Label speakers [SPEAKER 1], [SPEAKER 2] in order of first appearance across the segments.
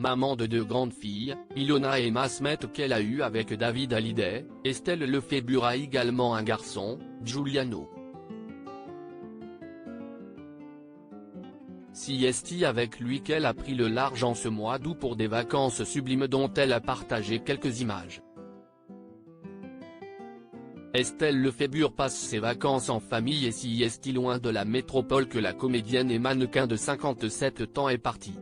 [SPEAKER 1] maman de 2 grandes filles, Ilona et Emma Smith qu'elle a eu avec David Hallyday. Estelle Lefébure a également un garçon, Giuliano. C'est avec lui qu'elle a pris le large en ce mois d'août pour des vacances sublimes dont elle a partagé quelques images. Estelle Lefébure passe ses vacances en famille et si loin de la métropole que la comédienne et mannequin de 57 ans est partie.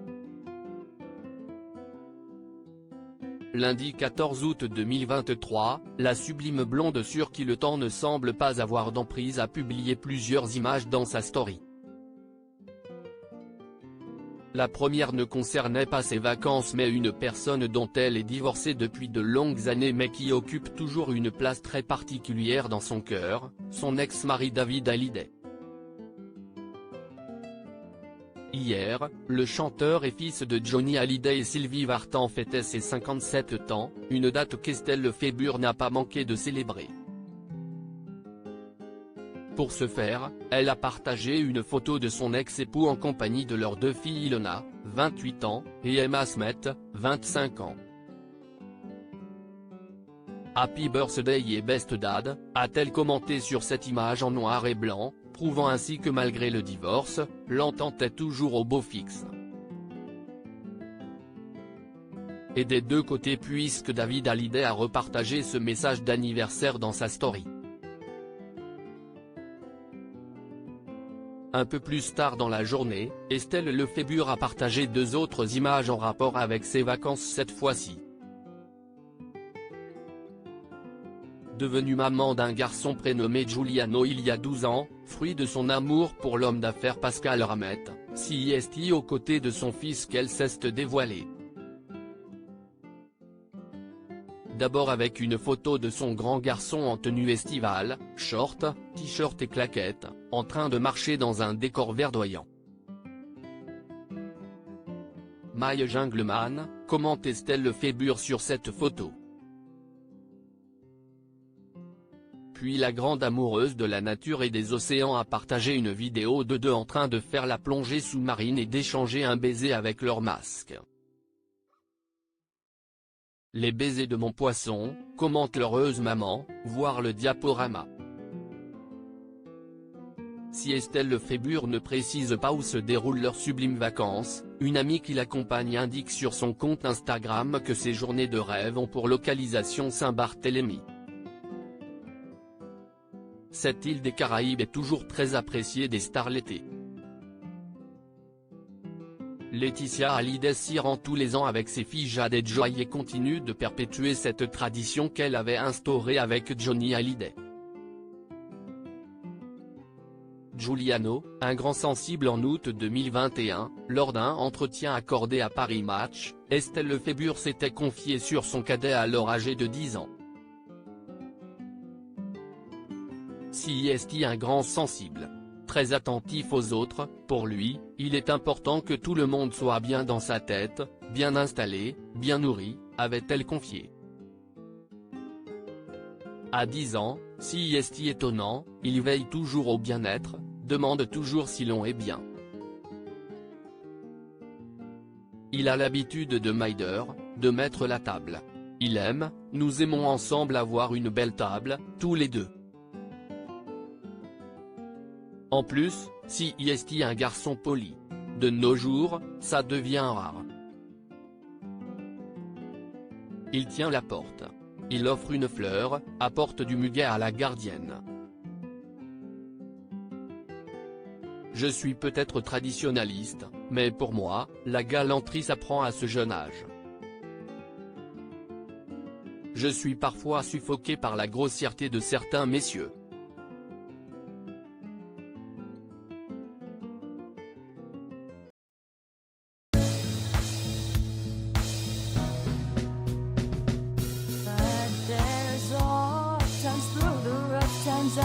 [SPEAKER 1] Lundi 14 août 2023, la sublime blonde sur qui le temps ne semble pas avoir d'emprise a publié plusieurs images dans sa story. La première ne concernait pas ses vacances mais une personne dont elle est divorcée depuis de longues années mais qui occupe toujours une place très particulière dans son cœur, son ex-mari David Hallyday. Hier, le chanteur et fils de Johnny Hallyday et Sylvie Vartan fêtait ses 57 ans, une date qu'Estelle Lefébure n'a pas manqué de célébrer. Pour ce faire, elle a partagé une photo de son ex-époux en compagnie de leurs 2 filles Ilona, 28 ans, et Emma Smith, 25 ans. Happy birthday et best dad, a-t-elle commenté sur cette image en noir et blanc, prouvant ainsi que malgré le divorce, l'entente est toujours au beau fixe. Et des 2 côtés puisque David Hallyday a repartagé ce message d'anniversaire dans sa story. Un peu plus tard dans la journée, Estelle Lefébure a partagé 2 autres images en rapport avec ses vacances cette fois-ci. Devenue maman d'un garçon prénommé Giuliano il y a 12 ans, fruit de son amour pour l'homme d'affaires Pascal Ramette, c'est aux côtés de son fils qu'elle s'est dévoilée. D'abord avec une photo de son grand garçon en tenue estivale, short, t-shirt et claquettes, en train de marcher dans un décor verdoyant. My Jungleman, commente Estelle Lefébure sur cette photo. Puis la grande amoureuse de la nature et des océans a partagé une vidéo de 2 en train de faire la plongée sous-marine et d'échanger un baiser avec leur masque. Les baisers de mon poisson, commente l'heureuse maman, voir le diaporama. Si Estelle Lefébure ne précise pas où se déroulent leurs sublimes vacances, une amie qui l'accompagne indique sur son compte Instagram que ces journées de rêve ont pour localisation Saint-Barthélemy. Cette île des Caraïbes est toujours très appréciée des stars l'été. Laetitia Hallyday s'y rend tous les ans avec ses filles Jade et Joy et continue de perpétuer cette tradition qu'elle avait instaurée avec Johnny Hallyday. Giuliano, un grand sensible en août 2021, lors d'un entretien accordé à Paris Match, Estelle Lefébure s'était confiée sur son cadet alors âgé de 10 ans. C'est un grand sensible. Très attentif aux autres, pour lui, il est important que tout le monde soit bien dans sa tête, bien installé, bien nourri, avait-elle confié. À 10 ans, c'est étonnant, il veille toujours au bien-être, demande toujours si l'on est bien. Il a l'habitude de m'aider, de mettre la table. Il aime, nous aimons ensemble avoir une belle table, tous les 2. En plus, c'est un garçon poli. De nos jours, ça devient rare. Il tient la porte. Il offre une fleur, apporte du muguet à la gardienne. Je suis peut-être traditionnaliste, mais pour moi, la galanterie s'apprend à ce jeune âge. Je suis parfois suffoqué par la grossièreté de certains messieurs.
[SPEAKER 2] Times through the rough times